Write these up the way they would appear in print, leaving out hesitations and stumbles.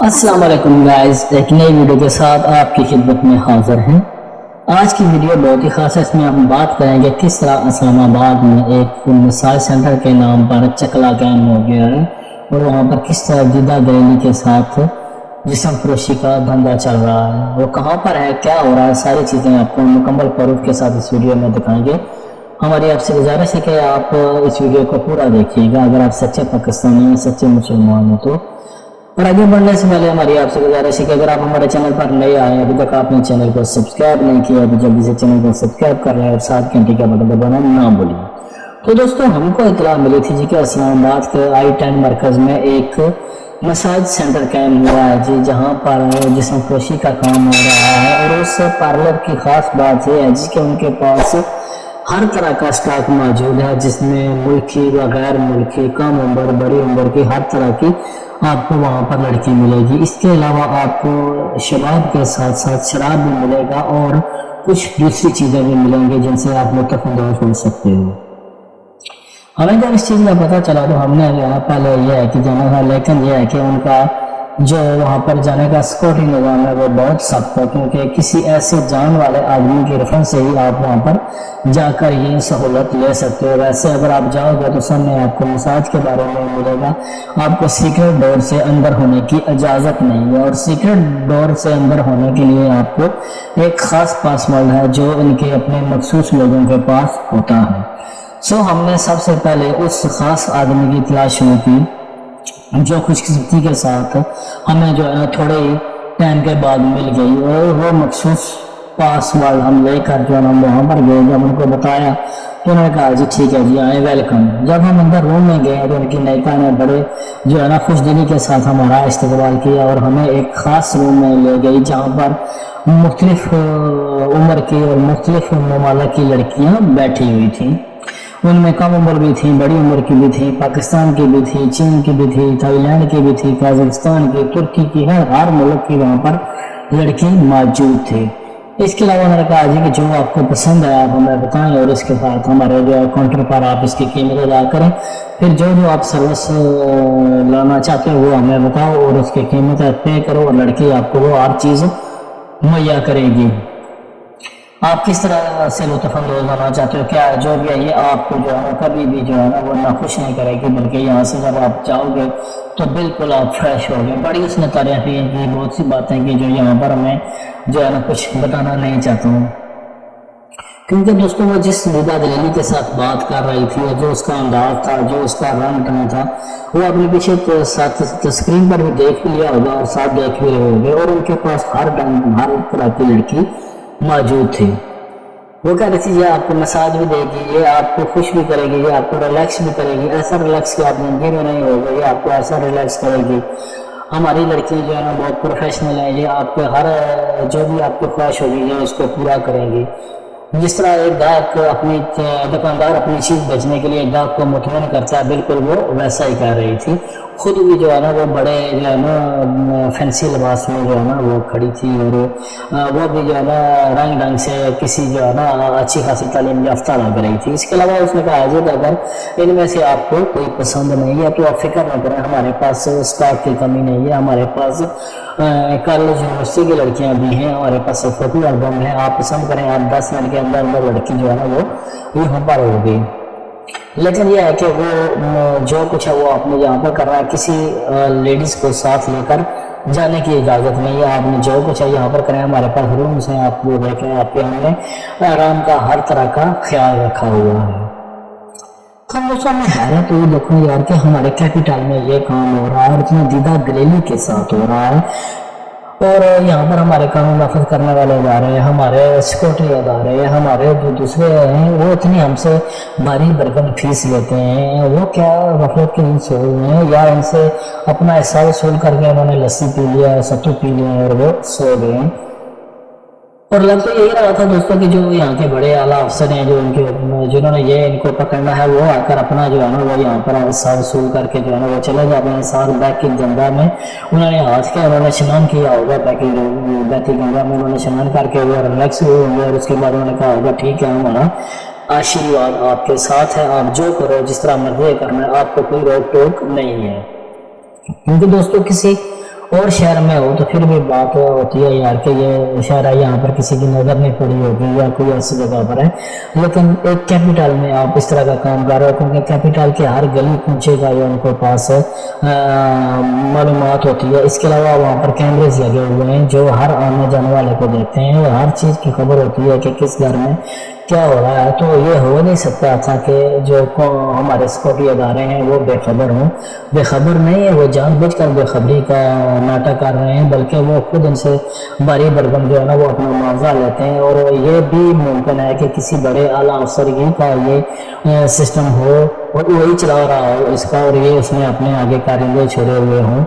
السلام علیکم گائز، ایک نئی ویڈیو کے ساتھ آپ کی خدمت میں حاضر ہیں۔ آج کی ویڈیو بہت ہی خاص ہے۔ اس میں ہم بات کریں گے کس طرح اسلام آباد میں ایک مساج سینٹر کے نام پر چکلا قائم ہو گیا ہے اور وہاں پر کس طرح دیدہ گریلی کے ساتھ جسم فروشی کا دھندا چل رہا ہے، وہ کہاں پر ہے، کیا ہو رہا ہے، ساری چیزیں آپ کو مکمل پروف کے ساتھ اس ویڈیو میں دکھائیں گے۔ ہماری آپ سے گزارش ہے کہ آپ اس ویڈیو کو پورا دیکھیے گا اگر آپ سچے پاکستانی ہیں، سچے مسلمان ہیں تو۔ اور آگے بڑھنے سے پہلے ہماری آپ سے گزارش ہے کہ اگر آپ ہمارے چینل پر نئے آئے ہیں، ابھی تک آپ نے چینل کو سبسکرائب نہیں کیا تو جلدی سے چینل کو سبسکرائب کر لیں اور ساتھ گھنٹی کا بٹن دبانا نہ بھولیں۔ تو دوستوں، ہم کو اطلاع ملی تھی جی کہ اسلام آباد کے I-10 مرکز میں ایک مساج سینٹر قائم ہوا ہے جی، جہاں پر جسم فروشی کا کام ہو رہا ہے۔ اور اس پارلر کی خاص بات یہ ہے جی کہ ان کے پاس ہر طرح کا سٹاک موجود ہے، جس میں ملکی و غیر ملکی، کم عمر بڑی عمر کی ہر طرح کی آپ کو وہاں پر لڑکی ملے گی۔ اس کے علاوہ آپ کو شباب کے ساتھ ساتھ شراب بھی ملے گا اور کچھ دوسری چیزیں بھی ملیں گی جن سے آپ لطف اندوز ہو سکتے ہو۔ ہمیں جب اس چیز کا پتہ چلا تو ہم نے پہلے یہ ہے کہ جانا تھا، لیکن یہ ہے کہ ان کا جو وہاں پر جانے کا سیکورٹی نظام ہے وہ بہت سخت ہے، کیونکہ کسی ایسے جان والے آدمی کے ریفرنس سے ہی آپ وہاں پر جا کر یہ سہولت لے سکتے ہو۔ ویسے اگر آپ جاؤ گے تو سامنے آپ کو مساج کے بارے میں ملے گا، آپ کو سیکرٹ ڈور سے اندر ہونے کی اجازت نہیں ہے، اور سیکرٹ ڈور سے اندر ہونے کے لیے آپ کو ایک خاص پاسورڈ ہے جو ان کے اپنے مخصوص لوگوں کے پاس ہوتا ہے۔ ہم نے سب سے پہلے اس خاص آدمی کی تلاش شروع کی جو خوش قسمتی کے ساتھ ہمیں جو ہے تھوڑے ہی ٹائم کے بعد مل گئی، اور وہ مخصوص پاسورڈ ہم لے کر جو ہے ہم وہاں پر گئے۔ جب ان کو بتایا تو انہوں نے کہا جی ٹھیک ہے جی، آئے ویلکم۔ جب ہم اندر روم میں گئے تو ان کی نائکا نے بڑے جو ہے نا خوش دلی کے ساتھ ہمارا استقبال کیا اور ہمیں ایک خاص روم میں لے گئی جہاں پر مختلف عمر کی اور مختلف ممالک کی لڑکیاں بیٹھی ہوئی تھیں۔ ان میں کم عمر بھی تھیں، بڑی عمر کی بھی تھی، پاکستان کی بھی تھی، چین کی بھی تھی، تھائی لینڈ کی بھی تھی، قازقستان کی، ترکی کی، ہر ملک کی وہاں پر لڑکی موجود تھی۔ اس کے علاوہ میں نے کہا جی کہ جو آپ کو پسند ہے آپ ہمیں بتائیں، اور اس کے ساتھ ہمارے جو کاؤنٹر پر آپ اس کی قیمت ادا کریں، پھر جو آپ سروس لانا چاہتے ہو وہ ہمیں بتاؤ اور اس کی قیمت پے کرو، اور لڑکی آپ کو وہ ہر چیز مہیا کرے گی۔ آپ کس طرح سے لطف اندوز ہونا چاہتے ہو، کیا جو بھی ہے یہ آپ کو جو ہے کبھی بھی جو ہے نا وہ ناخوش نہیں کرے گی، بلکہ یہاں سے جب آپ جاؤ گے تو بالکل آپ فریش ہو گے۔ بڑی اس نے تعریفیں کی، بہت سی باتیں کی جو یہاں پر ہمیں جو ہے نا کچھ بتانا نہیں چاہتا ہوں، کیونکہ دوستوں وہ جس دیدہ گریلی کے ساتھ بات کر رہی تھی، جو اس کا انداز تھا، جو اس کا رنگ ٹنگ تھا، وہ اپنے پیچھے ساتھ اسکرین پر بھی دیکھ لیا ہوگا اور ساتھ دیکھ بھی رہے ہوگے، اور ان کے پاس ہر طرح کی لڑکی موجود تھی۔ وہ کہہ رہی تھی یہ آپ کو مساج بھی دے گی، یہ آپ کو خوش بھی کرے گی، یہ آپ کو ریلیکس بھی کرے گی، ایسا ریلیکس کہ آپ زندگی میں نہیں ہوگا، یہ آپ کو ایسا ریلیکس کرے گی۔ ہماری لڑکیاں جو ہے نا بہت پروفیشنل ہیں، یہ آپ کے ہر جو بھی آپ کو خواہش ہوگی یہ اس کو پورا کریں گی۔ جس طرح ایک گاہک اپنی دکاندار اپنی چیز بیچنے کے لیے گاہک کو مطمئن کرتا ہے، بالکل وہ ویسا ہی کہہ رہی تھی۔ خود بھی جو ہے نا وہ بڑے جو ہے نا فینسی لباس میں جو ہے نا وہ کھڑی تھی، اور وہ بھی جو ہے نا رنگ ڈنگ سے کسی جو ہے نا اچھی خاصی تعلیم یافتہ لگ رہی تھی۔ اس کے علاوہ اس نے کہا کہ اگر ان میں سے آپ کو کوئی پسند نہیں ہے تو آپ فکر نہ کریں، ہمارے پاس اسٹاک کی کمی نہیں ہے، ہمارے پاس کالج یونیورسٹی کی لڑکیاں بھی ہیں، ہمارے پاس فوٹو البم ہے، آپ پسند کریں، آپ 10 منٹ کے اندر لڑکی جو ہے نا وہ یہاں پر ہوگی۔ لیکن یہ ہے کہ وہ جو کچھ ہے وہ آپ نے یہاں پر کر رہا ہے، کسی لیڈیز کو ساتھ لے کر جانے کی اجازت نہیں ہے، آپ نے جو کچھ ہے یہاں پر کریں، ہمارے پاس رومز ہیں، آپ وہ دیکھیں، آپ کے ہم نے آرام کا ہر طرح کا خیال رکھا ہوا ہے۔ تو دوستوں میں حیرت ہوئی، دیکھو یار کہ ہمارے کیپیٹل میں یہ کام ہو رہا ہے اور اتنا دیدہ گریلی کے ساتھ ہو رہا ہے، اور یہاں پر ہمارے قانون نافذ کرنے والے ادارے، ہمارے سیکورٹی ادارے، ہمارے جو دوسرے ہیں وہ اتنی ہم سے بھاری بھرکم فیس لیتے ہیں، وہ کیا غفلت کے نیند سو رہے ہیں، یا ان سے اپنا حصہ وصول کر کے انہوں نے لسی پی لیا، ستو پی لیا اور وہ سو گئے ہیں۔ اور لگ تو یہی رہا تھا دوستوں کہ جو یہاں کے بڑے اعلیٰ افسر ہیں، جنہوں نے یہ ان کو پکڑنا ہے، وہ آ کر اپنا جو ہے نا وہ یہاں پر حصہ وصول کر کے جو ہے نا وہ چلے جاتے ہیں۔ ساتھ بیک کی گنگا میں انہوں نے ہاتھ کیا، انہوں نے شنان کیا ہوگا، بیک کی گنگا میں انہوں نے شنان کر کے وہ ریلیکس ہوئے ہوں گے، اور اس کے بعد انہوں نے کہا ہوگا ٹھیک ہے ہمارا آشیرواد آپ کے ساتھ ہے، آپ جو کرو جس طرح مرضی کرنا ہے، آپ کو کوئی روک ٹوک نہیں ہے۔ کیونکہ دوستوں کسی اور شہر میں ہو تو پھر بھی بات ہوتی ہے یار کہ یہ شہر ہے یہاں پر کسی کی نظر نہیں پڑی ہوگی یا کوئی ایسی جگہ پر ہے، لیکن ایک کیپٹل میں آپ اس طرح کا کام کر رہے ہو، کیونکہ کیپٹل کے ہر گلی پہنچے گا یا ان کو پاس معلومات ہوتی ہے۔ اس کے علاوہ وہاں پر کیمرز لگے ہوئے ہیں جو ہر آنے جانے والے کو دیکھتے ہیں اور ہر چیز کی خبر ہوتی ہے کہ کس گھر میں کیا ہو رہا ہے۔ تو یہ ہو نہیں سکتا تھا کہ جو ہمارے سیکورٹی ادارے ہیں وہ بے خبر ہوں، بے خبر نہیں ہے، وہ جان بوجھ کر بے خبری کا ناٹک کر رہے ہیں، بلکہ وہ خود ان سے بھاری بھرکم جو ہے نا وہ اپنا معاوضہ لیتے ہیں، اور یہ بھی ممکن ہے کہ کسی بڑے اعلیٰ افسر ہی کا یہ سسٹم ہو اور وہی چلا رہا ہو اس کا، اور یہ اس میں اپنے آگے کارندے چھوڑے ہوئے ہوں،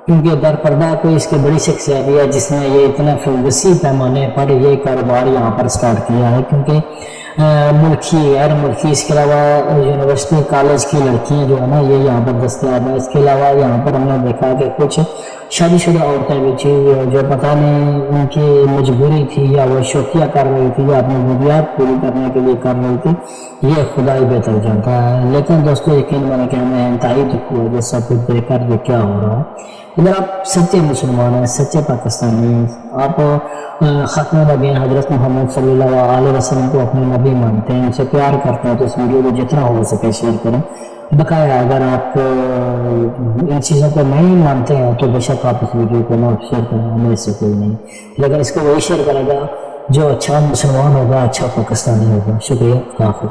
کیونکہ در پردہ کوئی اس کی بڑی شخصیت ہے جس نے یہ اتنا وسیع پیمانے پر یہ کاروبار یہاں پر سٹارٹ کیا ہے، کیونکہ ملکی غیر ملکی اس کے علاوہ یونیورسٹی کالج کی لڑکیاں جو ہے نا یہ یہاں پر دستیاب ہیں۔ اس کے علاوہ یہاں پر ہم نے دیکھا کہ کچھ شادی شدہ عورتیں بھی تھیں جو پتہ نہیں ان کی مجبوری تھی یا وہ شوقیہ کر رہی تھی یا اپنی ضروریات پوری کرنے کے لیے کر رہی تھی، یہ خدا ہی بہتر جانتا ہے۔ لیکن دوستو یقین مانے کہ ہمیں انتہائی دکھ ہوا یہ سب کچھ دیکھ کر یہ کیا ہو رہا ہے۔ اگر آپ سچے مسلمان ہیں، سچے پاکستانی ہیں، آپ ختم نبی حضرت محمد صلی اللہ علیہ وسلم کو اپنے نبی مانتے ہیں، ان سے پیار کرتے ہیں، تو اس ویڈیو کو جتنا ہو سکے شیئر کریں۔ بقایا اگر آپ ان چیزوں کو نہیں مانتے ہیں تو بے شک آپ اس ویڈیو کو نہ شیئر کریں، ہمیں اس سے کوئی نہیں، لیکن اس کو وہی شیئر کرے گا جو اچھا مسلمان ہوگا، اچھا پاکستانی ہوگا۔ شکریہ، خدا حافظ۔